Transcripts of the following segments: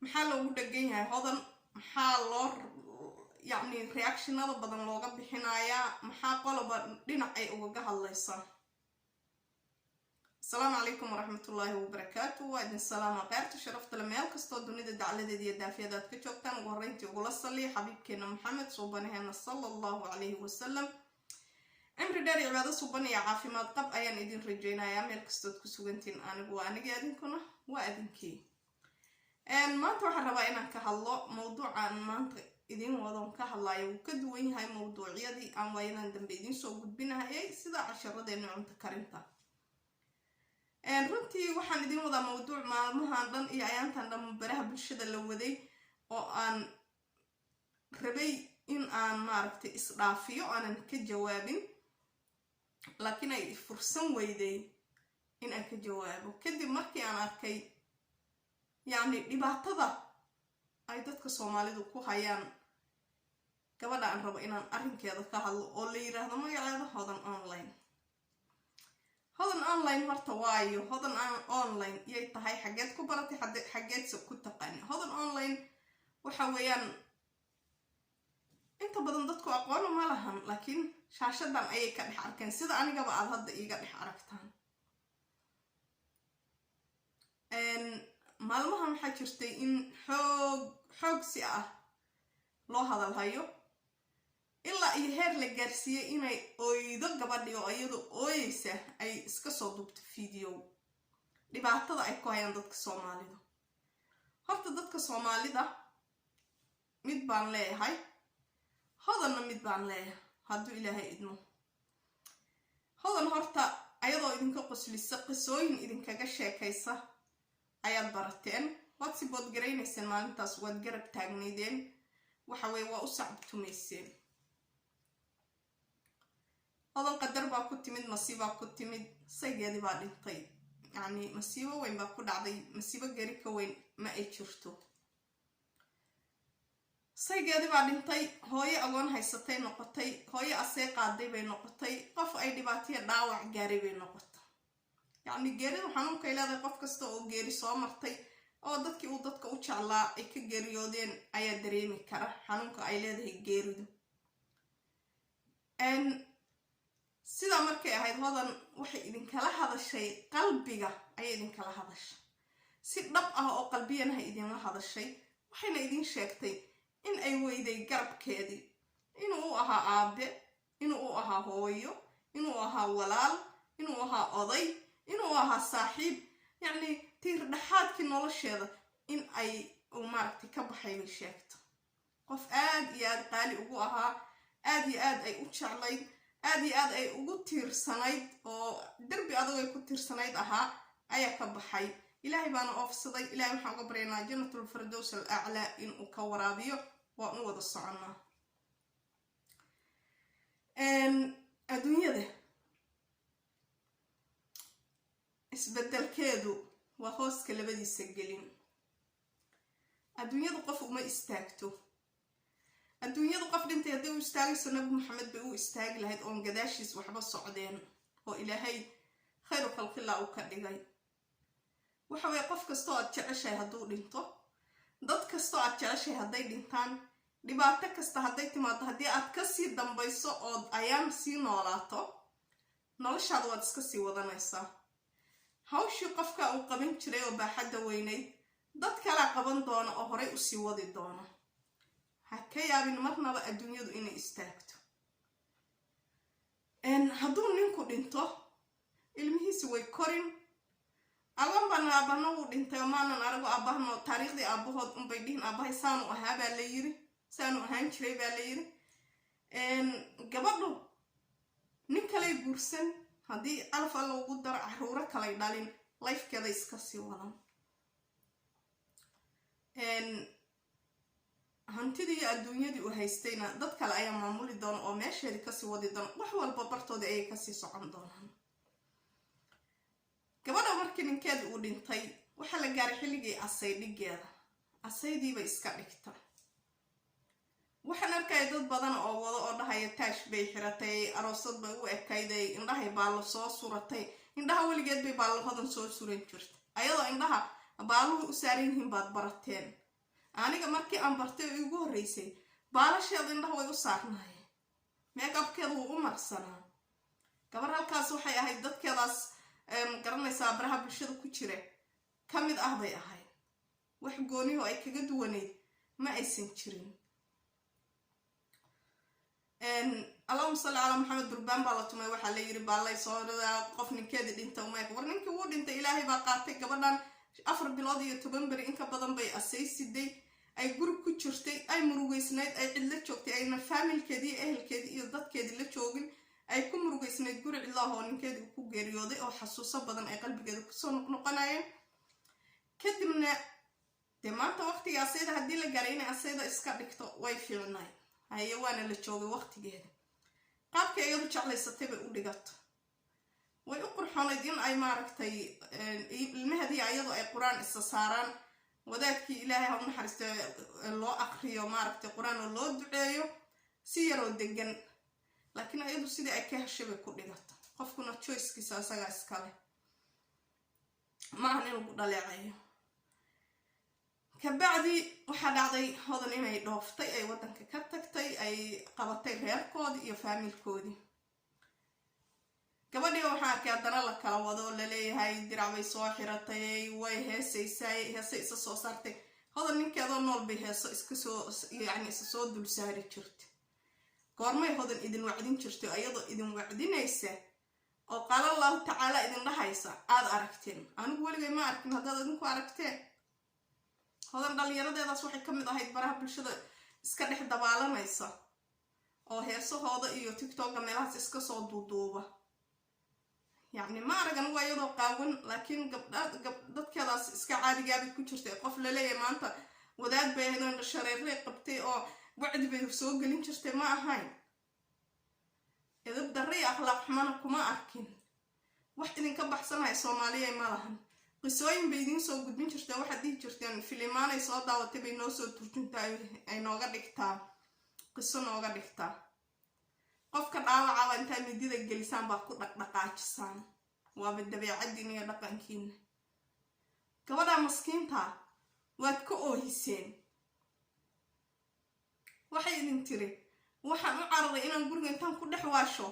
maxaa loogu dhagan yahay hodan, maxaa loo yacni reactionada badan looga bixinayaa, maxaa qoloba dhinac ay ugaga hadlaysaa. السلام عليكم ورحمة الله وبركاته. وإذن السلام قيرت شرفت لما يلقصتو دونيدا دعلة دي دافيادات كتوكتان وغرينتي وغلصلي حبيبكينا محمد صوبانيهنا صلى الله عليه وسلم. عمري داري عبادة صوباني عافي ما قب أيان إذن رجينا يا ميلقصتو كسوغنتين أنا وأنا قاعدين كنا وأذن كي ما انتو حربائنا كهالله موضوع عن منطق إذن وضعون كهالله وكدوين هاي موضوع يدي أم وينان دنبيدين سو قد بينا هاي سيدا عشرة دي نوعن تكارنتا. runtii waxaan idin wadaa mawduuc maalmahan dhan iyo ayaantan dhan baraha bulshada la waday oo aan rabay in aan maaragtay isdhaafiyo aanan ka jawaabin, laakiin ay fursan weyday in aan ka jawaabo kadib markii aan arkay yacni dhibaatada ay dadka Soomaalidu ku hayaan gabadha aan rabo inaan arrinkeeda ka hadlo oo la yiraahdo magaceeda Hodan Online. hodan online horta waayo hodan online yay tahay xageed ku baratay xageed ku taqaan. hodan online waxa weeyaan inta badan dadku aqoon ma lahan, laakiin shaashadan ayay ka dhex arkeen sida anigaba aad hadda iiga dhex aragtaan. maalmahan waxaa jirtay in xoog si ah loo hadal hayo ilaa iyo heer la gaarsiiyay inay ooydo gabadhi oo iyadu ooyeysa ay iska soo duubto video dhibaatada ay ku hayaan dadka Soomaalida. horta dadka Soomaalida mid baan leeyahay, hodanna mid baan leeyahay hadduu Ilaahay idmo. hodan horta ayadoo idinka qoslisa qisooyin idinkaga sheekaysa ayaad barateen, waad si boodgaraynayseen maalintaas, waad garab taagnaydeen, waxa weeye waa u sacabtumayseen. hodan qadar baa ku timid, masiibaa ku timid, saygeedii baa dhintay. yacni masiibo weyn baa ku dhacday, masiibo gari ka weyn ma ay jirto. saygeedii baa dhintay, hooyo agoon haysatay noqotay, hooyo asee qaaday bay noqotay, qof ay dhibaataya dhaawac gaaray bay noqotay. yacni geeridu xanuunkay leedahay, qof kasta oo geeri soo martay oo dadkii uu dadka u jeclaa ay ka geeriyoodeen ayaa dareemi kara xanuunka ay leedahay geeridu. sidaa markay ahayd hodan waxay idinkala hadashay qalbiga, ayay idinkala hadashay si dhab ah oo qalbiyanaha idinla hadashay. waxayna idin sheegtay in ay weyday garabkeedii, inuu u ahaa aabe, inuu u ahaa hooyo, inuu ahaa walaal, inuu ahaa oday, inuu ahaa saaxiib, yacni tiir dhaxaadkii nolosheeda in ay maaragtay ka baxay bay sheegto. qof aad iyo aad qaali ugu ahaa, aad iyo aad ay u jeclayd, aad iyo aad ay ugu tiirsanayd oo darbi adag ay ku tiirsanayd ahaa ayaa ka baxay. ilaahay baana oofsaday. ilaahay waxaan uga baryaynaa jannatul firdaws al a'laa inuu ka waraabiyo. waan u wada soconaa. adduunyada isbedelkeedu waa hooska labadiisa gelin. adduunyadu qof uma istaagto. adduunyadu qof dhintay haddii u istaagayso nabi maxamed bay u istaagi lahayd oon gadaashiis waxba socdeen oo ilaahay khayru khalqillah uu ka dhigay. waxa weeye qof kastoo aad jeceshahay hadduu dhinto, dad kastoo aad jeceshahay hadday dhintaan, dhibaato kasta hadday timaado, haddii aad kasii dambayso ood ayaan sii noolaato, noloshaada waad iska sii wadanaysaa. hawshii qofka uu qaban jiray oo baaxadda weynayd dad kalaa qaban doona oo horay usii wadi doona. ha ka yaabin marnaba adduunyadu inay istaagto. hadduu ninku dhinto ilmihiisi way korin. aban baan aabahna wuu dhintay oo maanan arago aabahno taariikhdii aabahood unbay dhihin aabahay saanu ahaa baa la yiri, saanu ahaan jiray baa la yiri. gabadhu nin kalay guursan, haddii alaf alla ugu daro caruuro kalay dhalin, lifekeeda iska sii wadan. hantidii adduunyadii u haystayna dad kale ayaa maamuli doona oo meesheedii kasii wadi doona. wax walba bartooda ayay kasii socon doonaan. gabadha markii ninkeeda uu dhintay waxaa la gaaray xilligii asay dhigeeda. asaydiiba iska dhigta. waxaan arkaya dad badan oo wado oo dhahaya taash bay xiratay, aroosad bay u ekayday, indhahay baallo soo suratay. indhaha weligeed bay baallo hodan soo suran jirtay. ayadoo indhaha baalluhu u saaran yihiin baad barateen. aniga markii aan bartay ugu horeysay baalasheeda indhaha way u saarnaayeen meekabkeeda wuu u marsanaa gabar halkaas waxay ahayd dadkeedaas garanaysaa baraha bulshada ku jira ka mid ah bay ahayd wax gooniho ay kaga duwaneyd ma aysan jirin اللهم صل على محمد بربان بالتمي waxa la yiri baalay soo qof ninkeeda dhinta uma war ninkii uu dhintay ilaahay baa qaatay gabadhan 4 bilood iyo 10 bari in ka badan bay asaysiday ay gurub ku jirtay ay murugeysnayd ay cid la joogtay ayna familkeedii ehelkeedii iyo dadkeedii la joogin ay ku murugeysnayd guri ilaaho ninkeedii ku geeriyooday oo xasuuso badan ay qalbigeeda ku soo noqonayeen kadibna de maanta waqtigaas ayda hadii la gaaray in asayda iska dhigto way fiicnay hayawaana la joogay waqtigeeda qaabka ay u jeclaysatay bay u dhigato way u qurxoonayd in ay maaragtay ilmaheedii ayadu ay quraan isa saaraan wadaadkii ilaahay ha u naxariisto loo aqriyo maaragtay quraan oo loo duceeyo si yaroo degan laakiin ayadu sidii ay ka heshay bay ku dhigato qofkuna choicekiisa asaga iskale maahan in lagu dhaleecayo kabacdi waxaa dhacday hodan inay dhooftay ay wadanka ka tagtay ay qabatay reerkoodii iyo faamilkoodii gabadhii waxaa arkay haddana la kala wado la leeyahay dirac bay soo xiratay way heesay isa soo saartay hodan ninkeedoo nool bay heeso iska soo yacni isa soo dul saari jirtay goormay hodan idin wacdin jirtay ayadoo idin wacdinaysa oo qaala allahu tacaala idin dhahaysa aad aragteen anigu weligay ma arkin haddaad idinku aragteen hodan dhalinyaradeedaas waxay ka mid ahayd baraha bulshada iska dhex dabaalanaysa oo heesahooda iyo tiktoka meelahaas iska soo duuduuba yacni ma aragan waa iyadoo qaawan laakiin dadkeedaas iska caadigaabay ku jirtay qof la leeyahay maanta wadaad bay ahayd oo shareerey qabtay oo wacdi bay soo gelin jirtay ma ahayn edab darre iyo akhlaaq xumana kuma arkin wax idinka baxsanahay soomaaliya ma lahan qisooyin bay idin soo gudbin jirtay waxaad dhihi jirteen filimaan ay soo daawatay bay noo soo turjuntaa ay nooga dhigtaa qiso nooga dhigtaa qofka dhaawacaba intaa midida gelisaan baa ku dhaqdhaqaajisaan waaba dabeecadiin iyo dhaqankiina gabadha maskiinta waad ka oohiseen waxay idin tiri waxaan u cararay inaan guriga intaan ku dhex waasho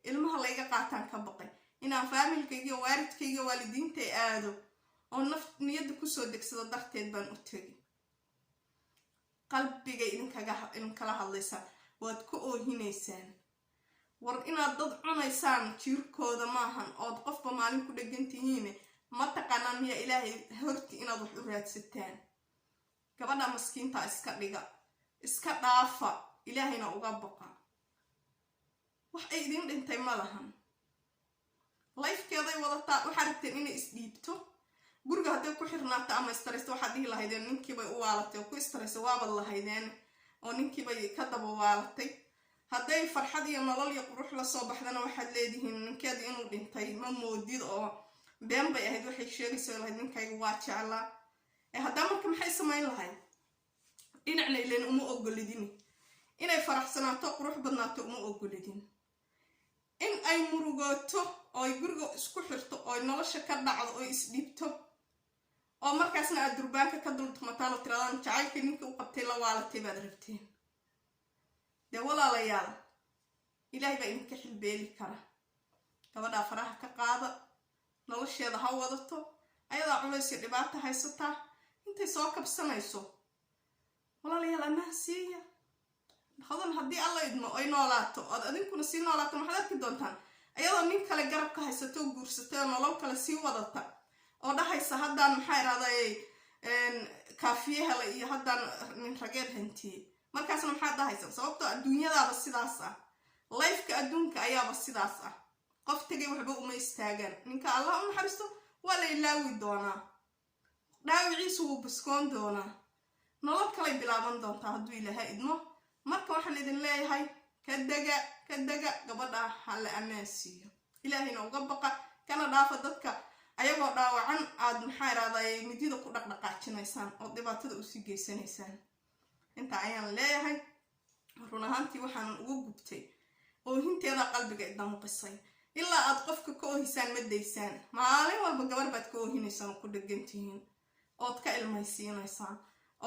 ilmaha layga qaataan ka baqay inaan faamilkayga iyo waalidkayga waalidiinta aado oo niyadda kusoo degsado darteed baan u tegay qalbiga idinkala hadlaysaan waad ka oohinaysaan war inaad dad cunaysaan jiirkooda maahan ood qofba maalin ku dhegan tihiin ma taqaanaan miya ilaahay horti inaad wax u raadsataan gabadha maskiinta iska dhiga iska dhaafa ilaahayna uga baqa wax ay idin dhintay ma lahan lifekeeday wadataa waxaa rabteen inay isdhiibto guriga hadday ku xirnaata ama istaraysta waxaad dhihi lahaydeen ninkiibay u waalatay oo ku istaraysa waabad lahaydeen oo ninkiibay ka daba waalatay hadday farxad iyo nolol iyo qurux la soo baxdana waxaad leedihiin ninkeedii inuu dhintay ma moodid oo been bay ahayd waxay sheegayso lahayd ninkayga waa jeclaa haddaa marka maxay samayn lahayd dhinacna ileen uma ogolidin inay faraxsanaato qurux badnaato uma ogolidin in ay murugooto oo ay guriga isku xirto oo nolosha ka dhacdo oo isdhibto oo markaasna aad durbaanka ka dultumataan oo tiradaan jacaylka ninkii u qabtay la waalatay baad rabteen dee walaalayaal ilaahay baa idinka xilbeeli kara gabadhaa faraha ka qaada nolosheeda ha wadato ayadaa culays iyo dhibaato haysataa intay soo kabsanayso walaalayaal annaha siiya hodan haddii alla idmo ay noolaato ood adinkuna sii noolaato maxaad arki doontaan ayadoo nin kale garabka haysato oo guursatay oo nolol kale sii wadata oo dhahaysa haddaan maxaa irahday kaafiye hele iyo haddaan nin rageed hantiyey markaasna maxaad dhahaysa sababtoo adduunyadaaba sidaas ah lifeka adduunka ayaaba sidaas ah qof tegay waxba uma istaagaan ninka allah u naxariisto waa la ilaawi doonaa dhaawiciisu wuu buskoon doonaa nolol kalay bilaaban doontaa hadduu ilaaha idmo marka waxaan idin leeyahay ka dega gabadha ha la ammaan siiyo ilaahayna uga baqa kana dhaafa dadka ayagoo dhaawacan aad maxaa irahday midida ku dhaqdhaqaajinaysaan oo dhibaatada usii geysanaysaan inta ayaan leeyahay run ahaantii waxaan uga gubtay oohinteeda qalbiga idanqisay ilaa aad qofka ka oohisaan ma daysaan maalin walba gabar baad ka oohinaysaan oo ku dhegantihiin ood ka ilmaysiinaysaan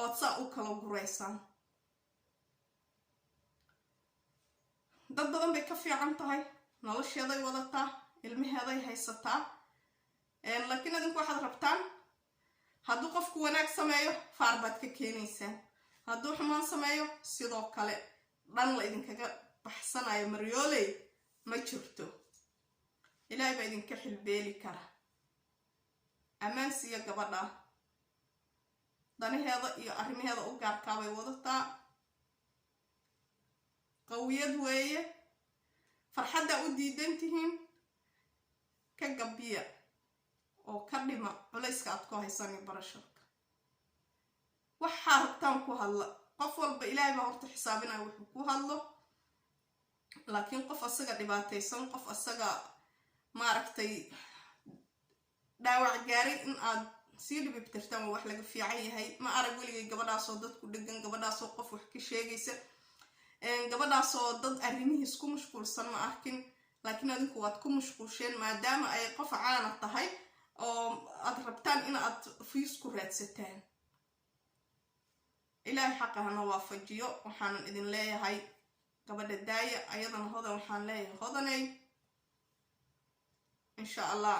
ood saa u kala guraysaan. dad badan bay ka fiican tahay, nolosheeday wadataa, ilmaheeday haysataa, laakiin adinku waxaad rabtaan hadduu qofku wanaag sameeyo faar baad ka keenaysaan, hadduu xumaan sameeyo sidoo kale dhan la idinkaga baxsanayo maryooley ma jirto. ilaahay baa idinka xilbeeli kara. ammaan siiya gabadha, danaheeda iyo arrimaheeda u gaarkaabay wadataa, qawiyad weeye, farxadda u diidan tihiin ka gabiya oo ka dhima culayska aad ku haysaan barasharka. waxaa rabtaan ku hadla, qof walba ilaahay baa horta xisaabinaya wuxuu ku hadlo, laakiin qof asaga dhibaataysan, qof asaga maaragtay dhaawac gaaray in aad sii dhibibtirtaan waa wax laga fiican yahay. ma arag weligay gabadhaasoo dadku dhegan, gabadhaasoo qof wax ka sheegaysa, gabadhaasoo dad arrimihiis ku mashquulsan ma arkin. laakiin adinku waad ku mashquulsheen maadaama ay qof caana tahay oo aad rabtaan in aad fiis ku raadsataan. ilaahay xaqa hana waafajiyo. waxaanan idin leeyahay gabadha daaya, ayadana hodan waxaan leeyahay hodanay insha allah.